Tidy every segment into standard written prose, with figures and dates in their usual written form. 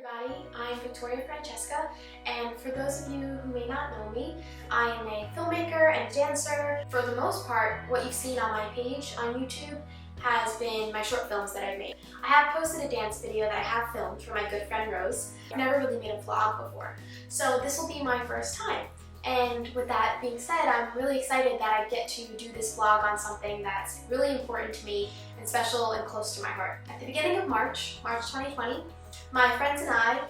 everybody, I'm Francesca, and for those of you who may not know me, I am a filmmaker and dancer. For the most part, what you've seen on my page on YouTube has been my short films that I've made. I have posted a dance video that I have filmed for my good friend Rose. I've never really made a vlog before, so this will be my first time. And with that being said, I'm really excited that I get to do this vlog on something that's really important to me and special and close to my heart. At the beginning of March 2020, my friends and I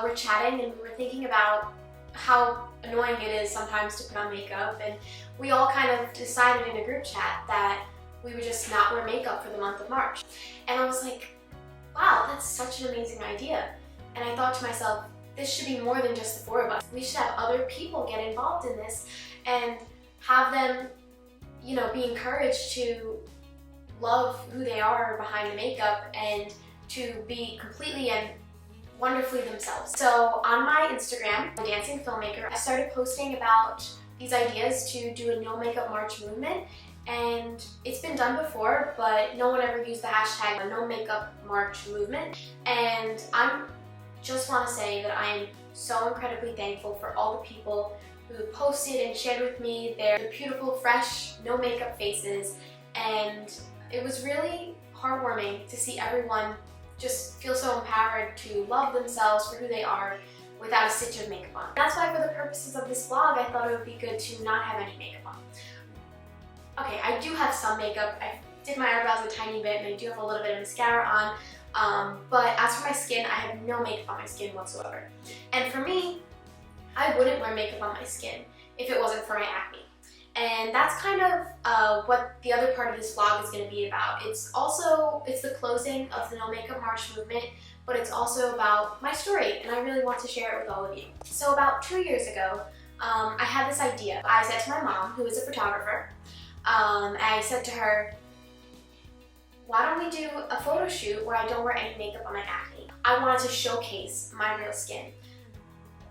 were chatting and we were thinking about how annoying it is sometimes to put on makeup, and we all kind of decided in a group chat that we would just not wear makeup for the month of March. And I was like, wow, that's such an amazing idea. And I thought to myself, this should be more than just the four of us. We should have other people get involved in this and have them, be encouraged to love who they are behind the makeup and to be completely and wonderfully themselves. So on my Instagram, The Dancing Filmmaker, I started posting about these ideas to do a no makeup March movement, and it's been done before, but no one ever used the hashtag no makeup March movement. And I just want to say that I am so incredibly thankful for all the people who posted and shared with me their beautiful, fresh, no makeup faces, and it was really heartwarming to see everyone just feel so empowered to love themselves for who they are without a stitch of makeup on. That's why for the purposes of this vlog, I thought it would be good to not have any makeup on. Okay, I do have some makeup. I did my eyebrows a tiny bit and I do have a little bit of mascara on, but as for my skin, I have no makeup on my skin whatsoever. And for me, I wouldn't wear makeup on my skin if it wasn't for my acne. And that's kind of what the other part of this vlog is going to be about. It's the closing of the No Makeup March movement, but it's also about my story, and I really want to share it with all of you. So about 2 years ago, I had this idea. I said to my mom, who is a photographer, I said to her, why don't we do a photo shoot where I don't wear any makeup on my acne? I wanted to showcase my real skin.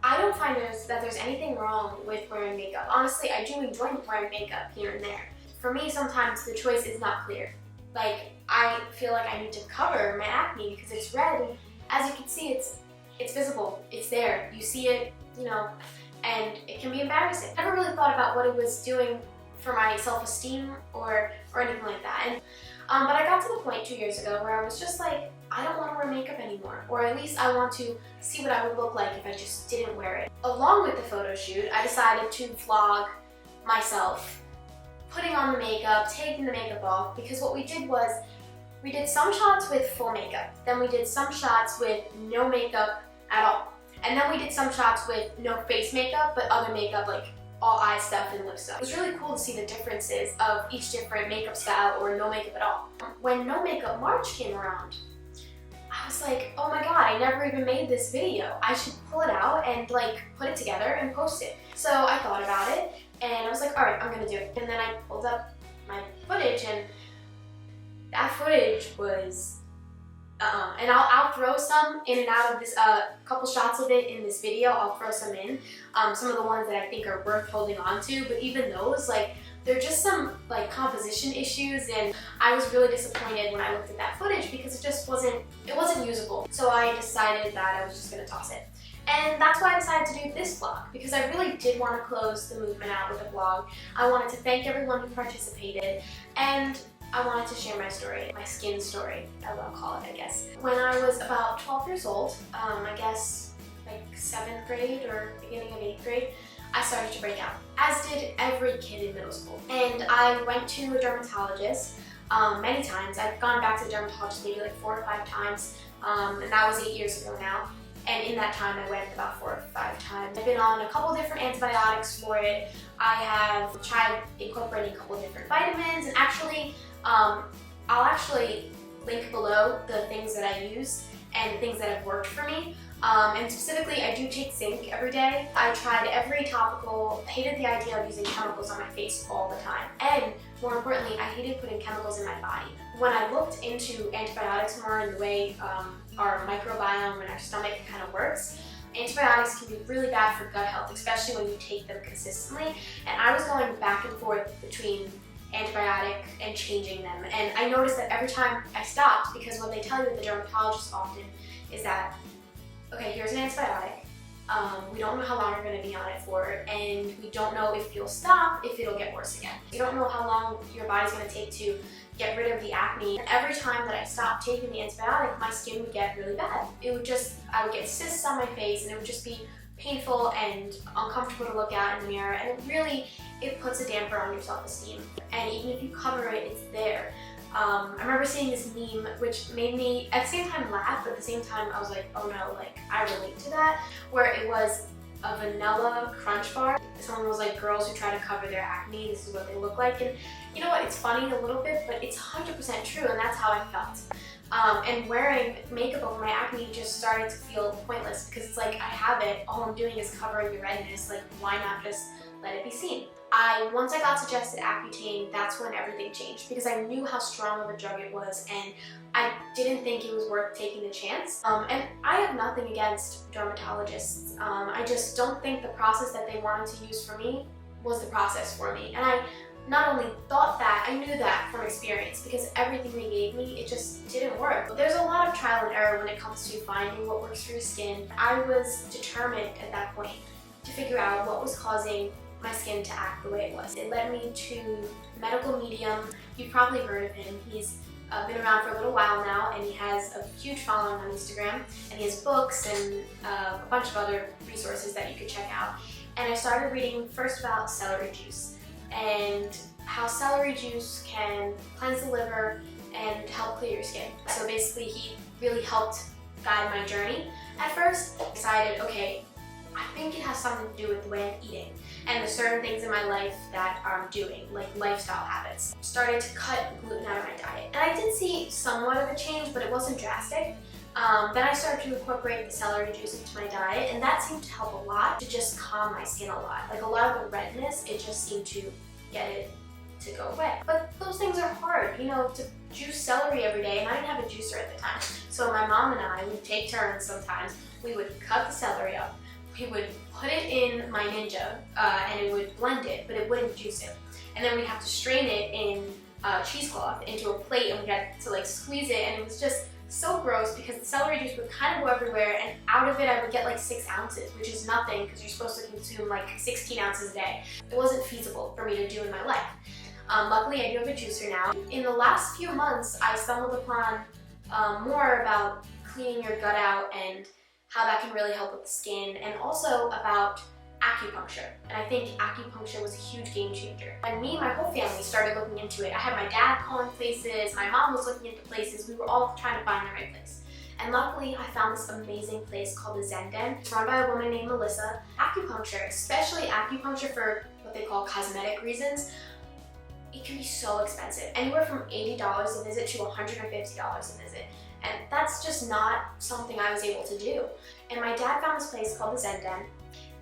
I don't find that there's anything wrong with wearing makeup. Honestly, I do enjoy wearing makeup here and there. For me, sometimes the choice is not clear. Like, I feel like I need to cover my acne because it's red, and as you can see, it's visible. It's there. You see it, and it can be embarrassing. I never really thought about what it was doing for my self-esteem or anything like that. And but I got to the point 2 years ago where I was just like, I don't want to wear makeup anymore, or at least I want to see what I would look like if I just didn't wear it. Along with the photo shoot, I decided to vlog myself putting on the makeup, taking the makeup off, because what we did was we did some shots with full makeup, then we did some shots with no makeup at all, and then we did some shots with no face makeup but other makeup like all eye stuff and lip stuff. It was really cool to see the differences of each different makeup style or no makeup at all. When No Makeup March came around, I was like, oh my god, I never even made this video. I should pull it out and put it together and post it. So I thought about it and I was like, alright, I'm gonna do it. And then I pulled up my footage, and that footage was and I'll throw some in and out of this, couple shots of it in this video. I'll throw some in, some of the ones that I think are worth holding on to, but even those, they're just some composition issues, and I was really disappointed when I looked at that footage because it wasn't usable. So I decided that I was just gonna toss it. And that's why I decided to do this vlog, because I really did want to close the movement out with a vlog. I wanted to thank everyone who participated, and I wanted to share my story, my skin story, I will call it, I guess. When I was about 12 years old, I guess 7th grade or beginning of 8th grade, I started to break out, as did every kid in middle school. And I went to a dermatologist many times. I've gone back to the dermatologist maybe 4 or 5 times, and that was 8 years ago now. And in that time, I went about 4 or 5 times. I've been on a couple different antibiotics for it. I have tried incorporating a couple different vitamins, and actually, I'll actually link below the things that I use and the things that have worked for me. And specifically, I do take Zinc every day. I tried every topical, hated the idea of using chemicals on my face all the time. And more importantly, I hated putting chemicals in my body. When I looked into antibiotics more and the way our microbiome and our stomach kind of works, antibiotics can be really bad for gut health, especially when you take them consistently. And I was going back and forth between antibiotic and changing them. And I noticed that every time I stopped, because what they tell you at the dermatologist often is that, okay, antibiotic. We don't know how long you're going to be on it for, and we don't know if you'll stop, if it'll get worse again. You don't know how long your body's going to take to get rid of the acne. And every time that I stopped taking the antibiotic, my skin would get really bad. I would get cysts on my face, and it would just be painful and uncomfortable to look at in the mirror, and it puts a damper on your self-esteem. And even if you cover it, it's there. I remember seeing this meme which made me at the same time laugh, but at the same time I was like, oh no, like I relate to that, where it was a vanilla crunch bar. Someone was like, girls who try to cover their acne, this is what they look like. And you know what, it's funny a little bit, but it's 100% true, and that's how I felt. And wearing makeup over my acne just started to feel pointless, because it's like, I have it, all I'm doing is covering the redness, like why not just let it be seen? Once I got suggested Accutane, that's when everything changed, because I knew how strong of a drug it was, and I didn't think it was worth taking the chance. And I have nothing against dermatologists. I just don't think the process that they wanted to use for me was the process for me. And I not only thought that, I knew that from experience, because everything they gave me, it just didn't work. But there's a lot of trial and error when it comes to finding what works for your skin. I was determined at that point to figure out what was causing my skin to act the way it was. It led me to medical medium. You've probably heard of him. He's been around for a little while now, and he has a huge following on Instagram, and he has books and a bunch of other resources that you could check out. And I started reading first about celery juice and how celery juice can cleanse the liver and help clear your skin. So basically he really helped guide my journey. At first I decided, okay, I think it has something to do with the way I'm eating and the certain things in my life that I'm doing, like lifestyle habits. Started to cut gluten out of my diet. And I did see somewhat of a change, but it wasn't drastic. Then I started to incorporate the celery juice into my diet, and that seemed to help a lot, to just calm my skin a lot. Like a lot of the redness, it just seemed to get it to go away. But those things are hard, you know, to juice celery every day, and I didn't have a juicer at the time. So my mom and I would take turns sometimes. We would cut the celery up, we would put it in my Ninja, and it would blend it, but it wouldn't juice it. And then we'd have to strain it in cheesecloth into a plate, and we had to like squeeze it, and it was just so gross because the celery juice would kind of go everywhere, and out of it I would get like 6 ounces, which is nothing because you're supposed to consume like 16 ounces a day. It wasn't feasible for me to do in my life. Luckily I do have a juicer now. In the last few months I stumbled upon more about cleaning your gut out and how that can really help with the skin, and also about acupuncture. And I think acupuncture was a huge game changer. And me and my whole family started looking into it. I had my dad calling places, my mom was looking into places, we were all trying to find the right place. And luckily I found this amazing place called the Zen Den. It's run by a woman named Melissa. Acupuncture, especially acupuncture for what they call cosmetic reasons, it can be so expensive. Anywhere from $80 a visit to $150 a visit. And that's just not something I was able to do. And my dad found this place called the Zen Den,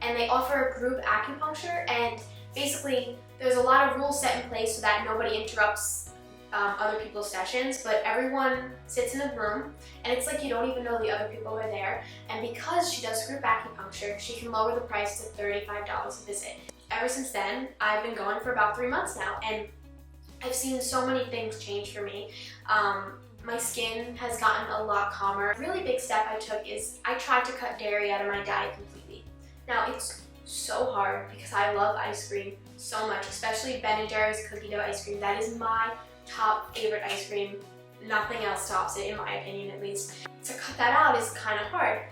and they offer group acupuncture, and basically there's a lot of rules set in place so that nobody interrupts other people's sessions, but everyone sits in a room, and it's like you don't even know the other people are there. And because she does group acupuncture, she can lower the price to $35 a visit. Ever since then, I've been going for about 3 months now, and I've seen so many things change for me. My skin has gotten a lot calmer. A really big step I took is I tried to cut dairy out of my diet completely. Now it's so hard because I love ice cream so much, especially Ben & Jerry's cookie dough ice cream. That is my top favorite ice cream. Nothing else tops it, in my opinion at least. To cut that out is kind of hard.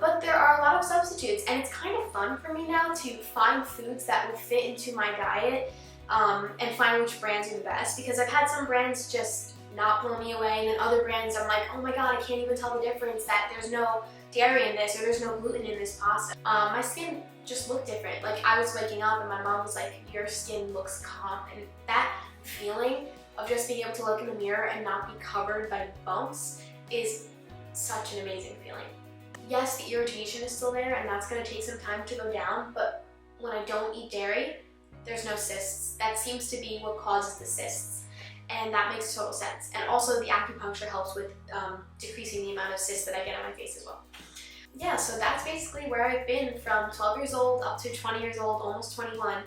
But there are a lot of substitutes, and it's kind of fun for me now to find foods that would fit into my diet and find which brands are the best, because I've had some brands just not blow me away, and then other brands I'm like, oh my god, I can't even tell the difference, that there's no dairy in this or there's no gluten in this pasta. My skin just looked different. Like I was waking up and my mom was like, your skin looks calm, and that feeling of just being able to look in the mirror and not be covered by bumps is such an amazing feeling. Yes, the irritation is still there, and that's going to take some time to go down, but when I don't eat dairy, there's no cysts. That seems to be what causes the cysts. And that makes total sense. And also the acupuncture helps with decreasing the amount of cysts that I get on my face as well. Yeah, so that's basically where I've been from 12 years old up to 20 years old, almost 21,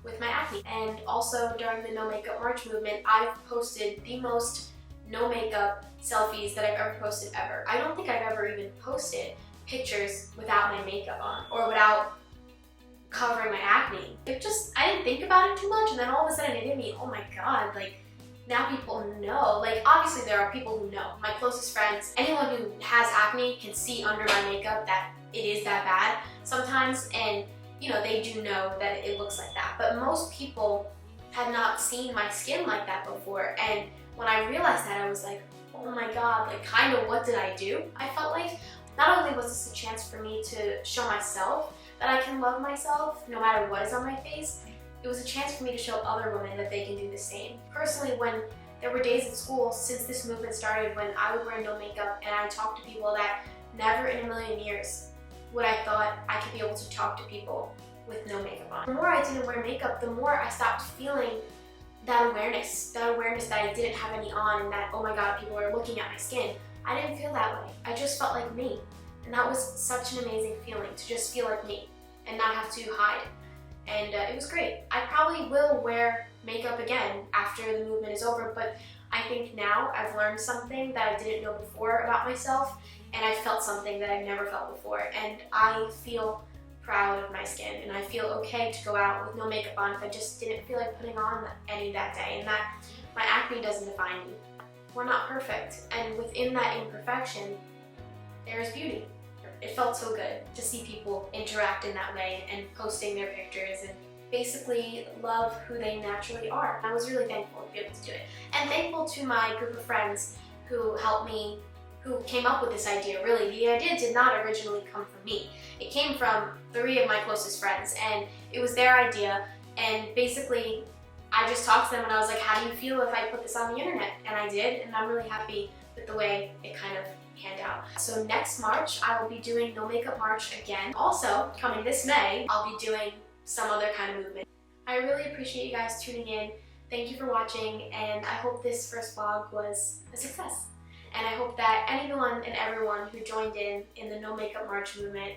with my acne. And also during the No Makeup March movement, I've posted the most no makeup selfies that I've ever posted ever. I don't think I've ever even posted pictures without my makeup on or without covering my acne. I didn't think about it too much, and then all of a sudden it hit me, oh my god, like now people know. Like obviously there are people who know. My closest friends, anyone who has acne can see under my makeup that it is that bad sometimes, and you know, they do know that it looks like that. But most people had not seen my skin like that before, and when I realized that, I was like, oh my god, like kind of what did I do? I felt like not only was this a chance for me to show myself that I can love myself no matter what is on my face, it was a chance for me to show other women that they can do the same. Personally, when there were days at school since this movement started when I would wear no makeup and I would talk to people that never in a million years would I thought I could be able to talk to people with no makeup on. The more I didn't wear makeup, the more I stopped feeling that awareness that I didn't have any on and that, oh my god, people are looking at my skin. I didn't feel that way. I just felt like me. And that was such an amazing feeling, to just feel like me and not have to hide. And it was great. I probably will wear makeup again after the movement is over, but I think now I've learned something that I didn't know before about myself, and I felt something that I've never felt before. And I feel proud of my skin, and I feel okay to go out with no makeup on if I just didn't feel like putting on any that day, and that my acne doesn't define me. We're not perfect, and within that imperfection, there is beauty. It felt so good to see people interact in that way and posting their pictures and basically love who they naturally are. I was really thankful to be able to do it. And thankful to my group of friends who helped me, who came up with this idea. Really, the idea did not originally come from me. It came from 3 of my closest friends, and it was their idea, and basically I just talked to them and I was like, how do you feel if I put this on the internet? And I did, and I'm really happy with the way it kind of panned out. So next March, I will be doing No Makeup March again. Also, coming this May, I'll be doing some other kind of movement. I really appreciate you guys tuning in. Thank you for watching, and I hope this first vlog was a success. And I hope that anyone and everyone who joined in the No Makeup March movement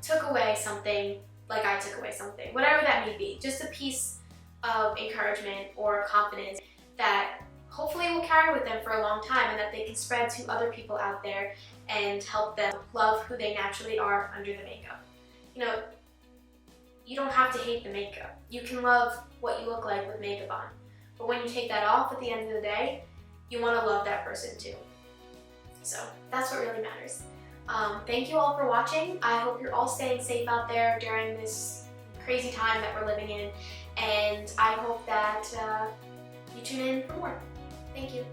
took away something like I took away something, whatever that may be. Just a piece of encouragement or confidence that hopefully will carry with them for a long time, and that they can spread to other people out there and help them love who they naturally are under the makeup. You know, you don't have to hate the makeup. You can love what you look like with makeup on. But when you take that off at the end of the day, you want to love that person too. So that's what really matters. Thank you all for watching. I hope you're all staying safe out there during this crazy time that we're living in, and I hope that you tune in for more. Thank you.